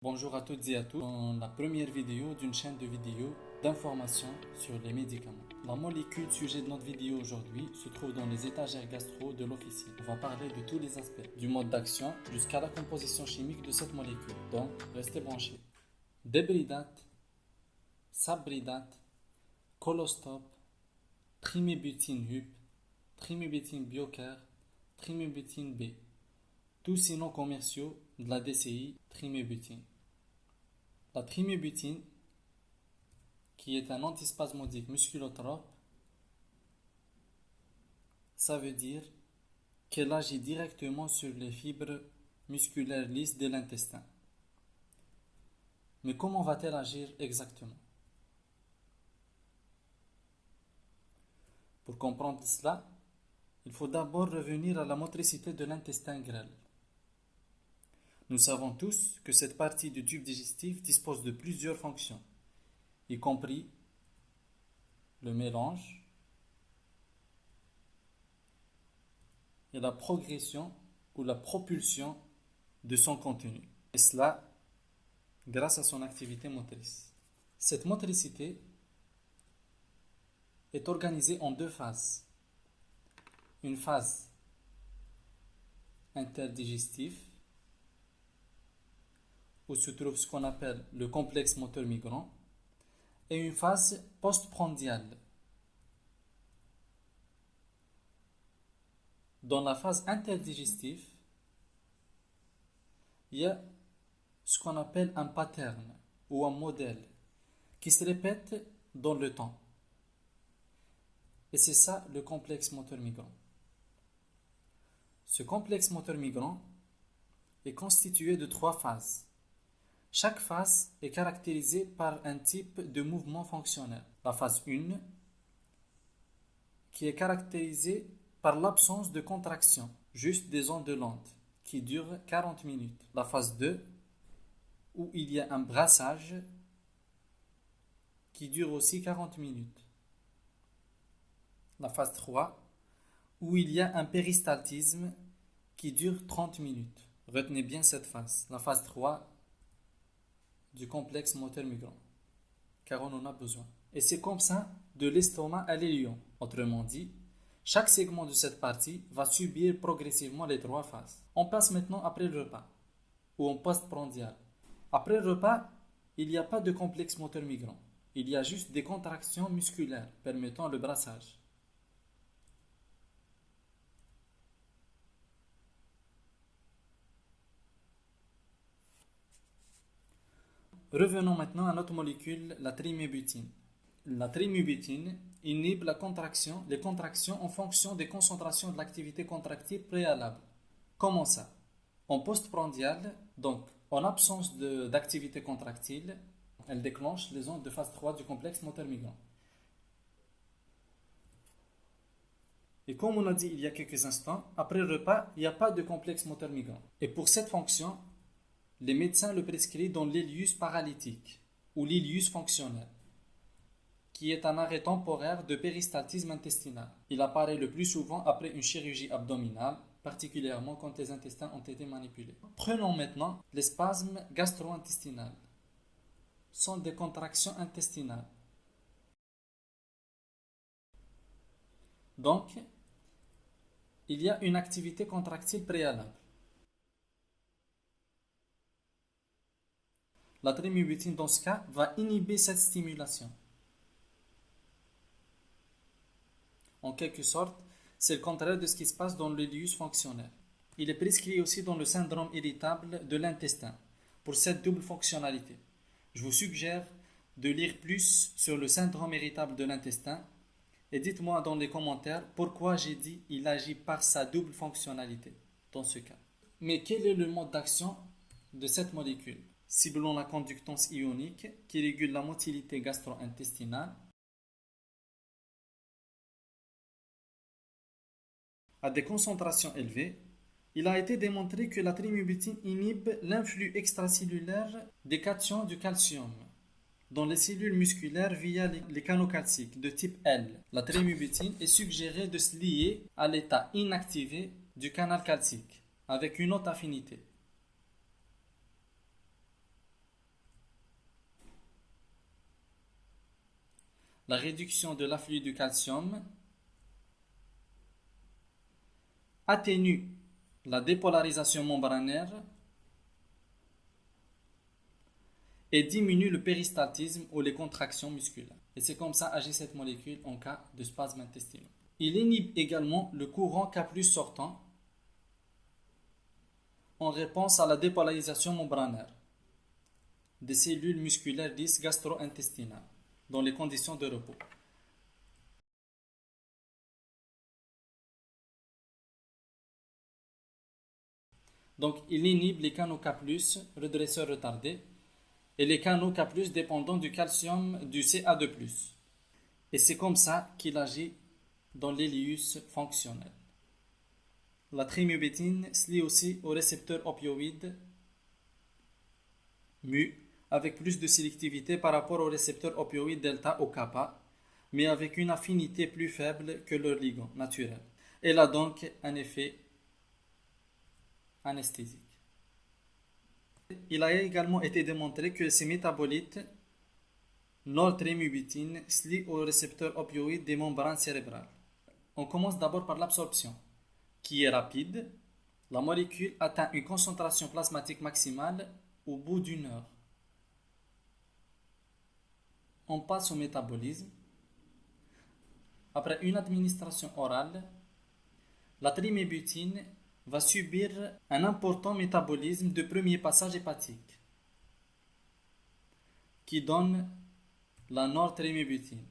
Bonjour à toutes et à tous, dans la première vidéo d'une chaîne de vidéos d'information sur les médicaments. La molécule sujet de notre vidéo aujourd'hui se trouve dans les étagères gastro de l'officine. On va parler de tous les aspects, du mode d'action jusqu'à la composition chimique de cette molécule. Donc, restez branchés. Débridate, sabridate, colostop, trimébutine HUP, trimébutine Bioker, trimébutine B. Tous ces noms commerciaux de la DCI trimébutine. La trimébutine, qui est un antispasmodique musculotrope, ça veut dire qu'elle agit directement sur les fibres musculaires lisses de l'intestin. Mais comment va-t-elle agir exactement? Pour comprendre cela, il faut d'abord revenir à la motricité de l'intestin grêle. Nous savons tous que cette partie du tube digestif dispose de plusieurs fonctions, y compris le mélange et la progression ou la propulsion de son contenu. Et cela grâce à son activité motrice. Cette motricité est organisée en deux phases. Une phase interdigestive, où se trouve ce qu'on appelle le complexe moteur migrant, et une phase postprandiale. Dans la phase interdigestive, il y a ce qu'on appelle un pattern ou un modèle qui se répète dans le temps. Et c'est ça le complexe moteur migrant. Ce complexe moteur migrant est constitué de trois phases. Chaque phase est caractérisée par un type de mouvement fonctionnel. La phase 1, qui est caractérisée par l'absence de contraction, juste des ondes lentes, qui durent 40 minutes. La phase 2, où il y a un brassage, qui dure aussi 40 minutes. La phase 3, où il y a un péristaltisme, qui dure 30 minutes. Retenez bien cette phase, la phase 3 du complexe moteur migrant, car on en a besoin. Et c'est comme ça de l'estomac à l'iléon. Autrement dit, chaque segment de cette partie va subir progressivement les trois phases. On passe maintenant après le repas, ou en postprandial. Après le repas, il n'y a pas de complexe moteur migrant. Il y a juste des contractions musculaires permettant le brassage. Revenons maintenant à notre molécule, la trimébutine. La trimébutine inhibe les contractions en fonction des concentrations de l'activité contractile préalable. Comment ça? En postprandial, donc en absence d'activité contractile, elle déclenche les ondes de phase 3 du complexe moteur migrant. Et comme on a dit il y a quelques instants, après le repas, il n'y a pas de complexe moteur migrant. Et pour cette fonction, les médecins le prescrivent dans l'ileus paralytique ou l'ileus fonctionnel, qui est un arrêt temporaire de péristaltisme intestinal. Il apparaît le plus souvent après une chirurgie abdominale, particulièrement quand les intestins ont été manipulés. Prenons maintenant les spasmes gastro-intestinales. Ce sont des contractions intestinales. Donc, il y a une activité contractile préalable. La trimébutine, dans ce cas, va inhiber cette stimulation. En quelque sorte, c'est le contraire de ce qui se passe dans l'ileus fonctionnel. Il est prescrit aussi dans le syndrome irritable de l'intestin, pour cette double fonctionnalité. Je vous suggère de lire plus sur le syndrome irritable de l'intestin et dites-moi dans les commentaires pourquoi j'ai dit il agit par sa double fonctionnalité dans ce cas. Mais quel est le mode d'action de cette molécule? Ciblant la conductance ionique qui régule la motilité gastro-intestinale à des concentrations élevées, il a été démontré que la trimébutine inhibe l'influx extracellulaire des cations du calcium dans les cellules musculaires via les canaux calciques de type L. La trimébutine est suggérée de se lier à l'état inactivé du canal calcique avec une haute affinité. La réduction de l'afflux du calcium atténue la dépolarisation membranaire et diminue le péristaltisme ou les contractions musculaires. Et c'est comme ça agit cette molécule en cas de spasme intestinal. Il inhibe également le courant K+ sortant en réponse à la dépolarisation membranaire des cellules musculaires lisses gastro-intestinales dans les conditions de repos. Donc, il inhibe les canaux K+, redresseurs retardés, et les canaux K+, dépendant du calcium du Ca2+. Et c'est comme ça qu'il agit dans l'ileus fonctionnel. La trimubétine se lie aussi au récepteur opioïde mu avec plus de sélectivité par rapport au récepteur opioïde delta ou kappa, mais avec une affinité plus faible que leur ligand naturel. Elle a donc un effet anesthésique. Il a également été démontré que ces métabolites nortrimubétine se lient au récepteur opioïde des membranes cérébrales. On commence d'abord par l'absorption, qui est rapide. La molécule atteint une concentration plasmatique maximale au bout d'une heure. On passe au métabolisme. Après une administration orale, la trimébutine va subir un important métabolisme de premier passage hépatique qui donne la nortrimébutine.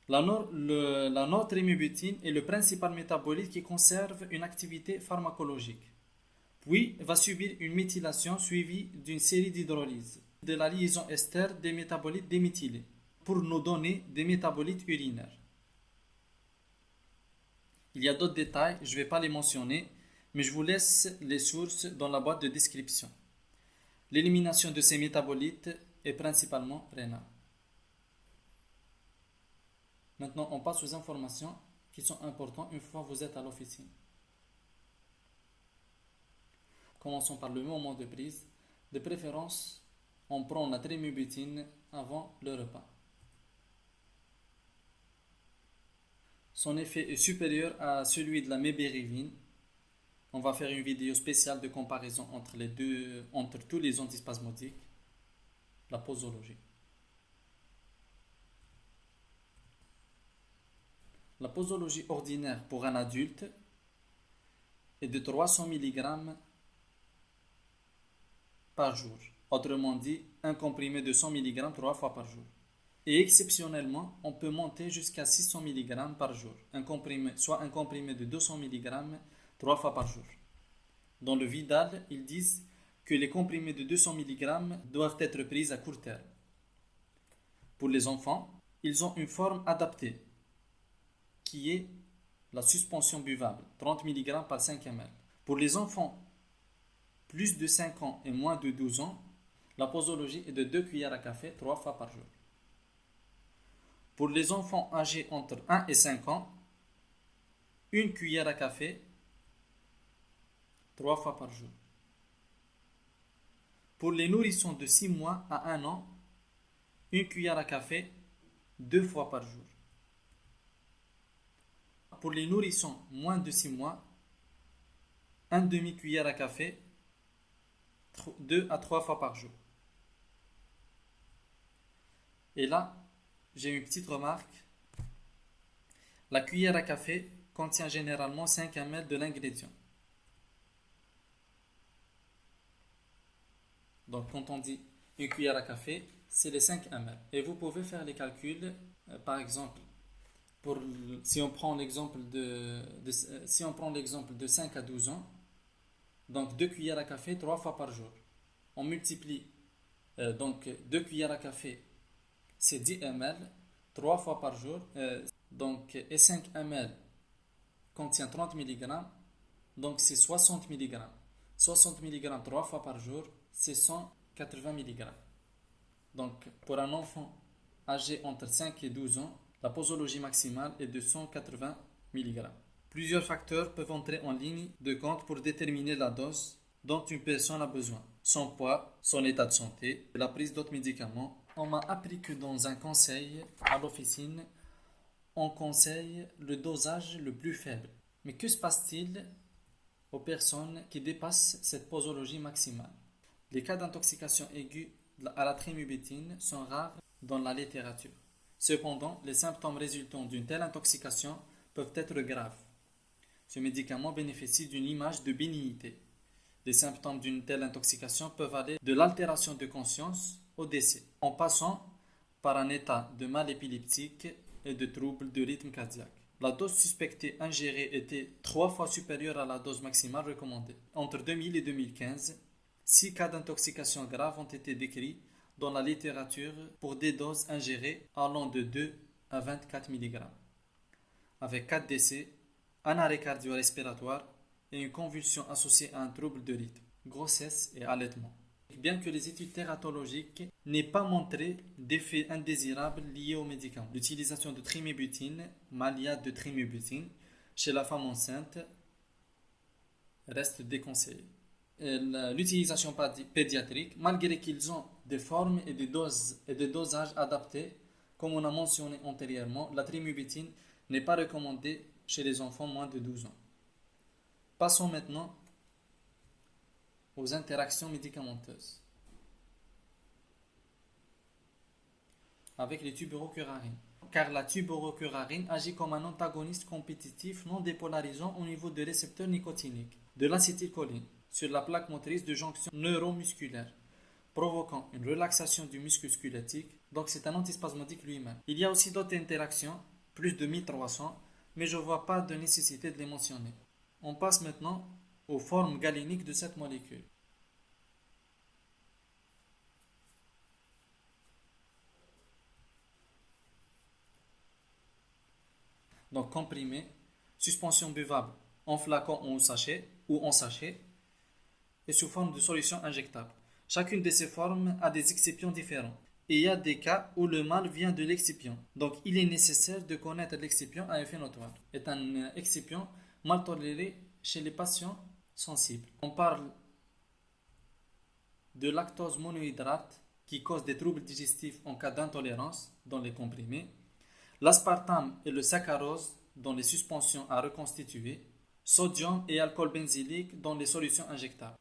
La nortrimébutine est le principal métabolite qui conserve une activité pharmacologique. Puis va subir une méthylation suivie d'une série d'hydrolyses de la liaison ester des métabolites déméthylés pour nous donner des métabolites urinaires. Il y a d'autres détails, je ne vais pas les mentionner, mais je vous laisse les sources dans la boîte de description. L'élimination de ces métabolites est principalement rénale. Maintenant, on passe aux informations qui sont importantes une fois que vous êtes à l'officine. Commençons par le moment de prise. De préférence, on prend la trimubétine avant le repas. Son effet est supérieur à celui de la mébérivine. On va faire une vidéo spéciale de comparaison entre tous les antispasmodiques, la posologie. La posologie ordinaire pour un adulte est de 300 mg par jour. Autrement dit, un comprimé de 100 mg 3 fois par jour. Et exceptionnellement, on peut monter jusqu'à 600 mg par jour. Soit un comprimé de 200 mg 3 fois par jour. Dans le Vidal, ils disent que les comprimés de 200 mg doivent être pris à court terme. Pour les enfants, ils ont une forme adaptée, qui est la suspension buvable, 30 mg par 5 ml. Pour les enfants plus de 5 ans et moins de 12 ans, la posologie est de 2 cuillères à café 3 fois par jour. Pour les enfants âgés entre 1 et 5 ans, 1 cuillère à café 3 fois par jour. Pour les nourrissons de 6 mois à 1 an, 1 cuillère à café 2 fois par jour. Pour les nourrissons moins de 6 mois, 1 demi-cuillère à café 2 à 3 fois par jour. Et là, j'ai une petite remarque. La cuillère à café contient généralement 5 ml de l'ingrédient. Donc quand on dit une cuillère à café, c'est les 5 ml. Et vous pouvez faire les calculs, par exemple, si on prend l'exemple de 5 à 12 ans, donc 2 cuillères à café 3 fois par jour. On multiplie, donc 2 cuillères à café, c'est 10 ml, 3 fois par jour. Et 5 ml contient 30 mg, donc c'est 60 mg. 60 mg 3 fois par jour, c'est 180 mg. Donc pour un enfant âgé entre 5 et 12 ans, la posologie maximale est de 180 mg. Plusieurs facteurs peuvent entrer en ligne de compte pour déterminer la dose dont une personne a besoin. Son poids, son état de santé, la prise d'autres médicaments, On m'a appris que dans un conseil à l'officine, on conseille le dosage le plus faible. Mais que se passe-t-il aux personnes qui dépassent cette posologie maximale? Les cas d'intoxication aiguë à la trimubétine sont rares dans la littérature. Cependant, les symptômes résultant d'une telle intoxication peuvent être graves. Ce médicament bénéficie d'une image de bénignité. Les symptômes d'une telle intoxication peuvent aller de l'altération de conscience au décès, en passant par un état de mal épileptique et de troubles de rythme cardiaque. La dose suspectée ingérée était 3 fois supérieure à la dose maximale recommandée. Entre 2000 et 2015, 6 cas d'intoxication grave ont été décrits dans la littérature pour des doses ingérées allant de 2 à 24 mg, avec 4 décès, un arrêt cardio-respiratoire et une convulsion associée à un trouble de rythme, grossesse et allaitement. Bien que les études tératologiques n'aient pas montré d'effets indésirables liés aux médicaments, l'utilisation de trimébutine, maliate de trimébutine, chez la femme enceinte reste déconseillée. L'utilisation pédiatrique, malgré qu'ils ont des formes et des dosages adaptés, comme on a mentionné antérieurement, la trimébutine n'est pas recommandée chez les enfants moins de 12 ans. Passons maintenant aux interactions médicamenteuses avec les tuberocurarines. Car la tuberocurarine agit comme un antagoniste compétitif non dépolarisant au niveau des récepteurs nicotiniques de l'acétylcholine sur la plaque motrice de jonction neuromusculaire, provoquant une relaxation du muscle squelettique, donc c'est un antispasmodique lui-même. Il y a aussi d'autres interactions, plus de 1300, mais je ne vois pas de nécessité de les mentionner. On passe maintenant aux formes galéniques de cette molécule. Donc comprimé, suspension buvable en flacon ou en sachet et sous forme de solution injectable. Chacune de ces formes a des excipients différents. Et il y a des cas où le mal vient de l'excipient. Donc il est nécessaire de connaître l'excipient à effet notoire. C'est un excipient mal toléré chez les patients sensibles. On parle de lactose monohydrate qui cause des troubles digestifs en cas d'intolérance dans les comprimés, l'aspartame et le saccharose dans les suspensions à reconstituer, sodium et alcool benzylique dans les solutions injectables.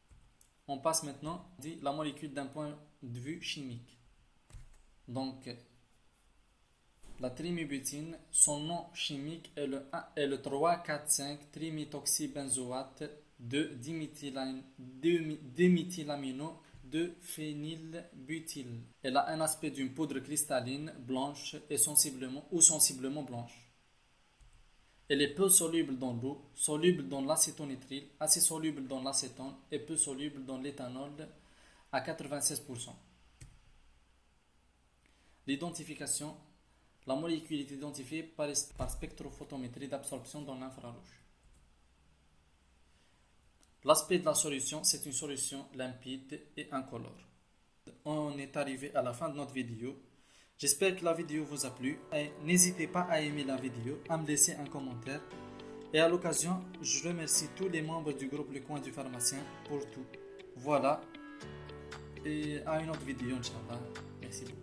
On passe maintenant à la molécule d'un point de vue chimique. Donc, la trimébutine, son nom chimique est le 3,4,5-triméthoxybenzoate de diméthylamino de phénylbutyl. Elle a un aspect d'une poudre cristalline blanche et sensiblement blanche. Elle est peu soluble dans l'eau, soluble dans l'acétonitrile, assez soluble dans l'acétone et peu soluble dans l'éthanol à 96%. L'identification. La molécule est identifiée par spectrophotométrie d'absorption dans l'infrarouge. L'aspect de la solution, c'est une solution limpide et incolore. On est arrivé à la fin de notre vidéo. J'espère que la vidéo vous a plu. Et n'hésitez pas à aimer la vidéo, à me laisser un commentaire. Et à l'occasion, je remercie tous les membres du groupe Le Coin du Pharmacien pour tout. Voilà. Et à une autre vidéo, Inch'Allah. Merci beaucoup.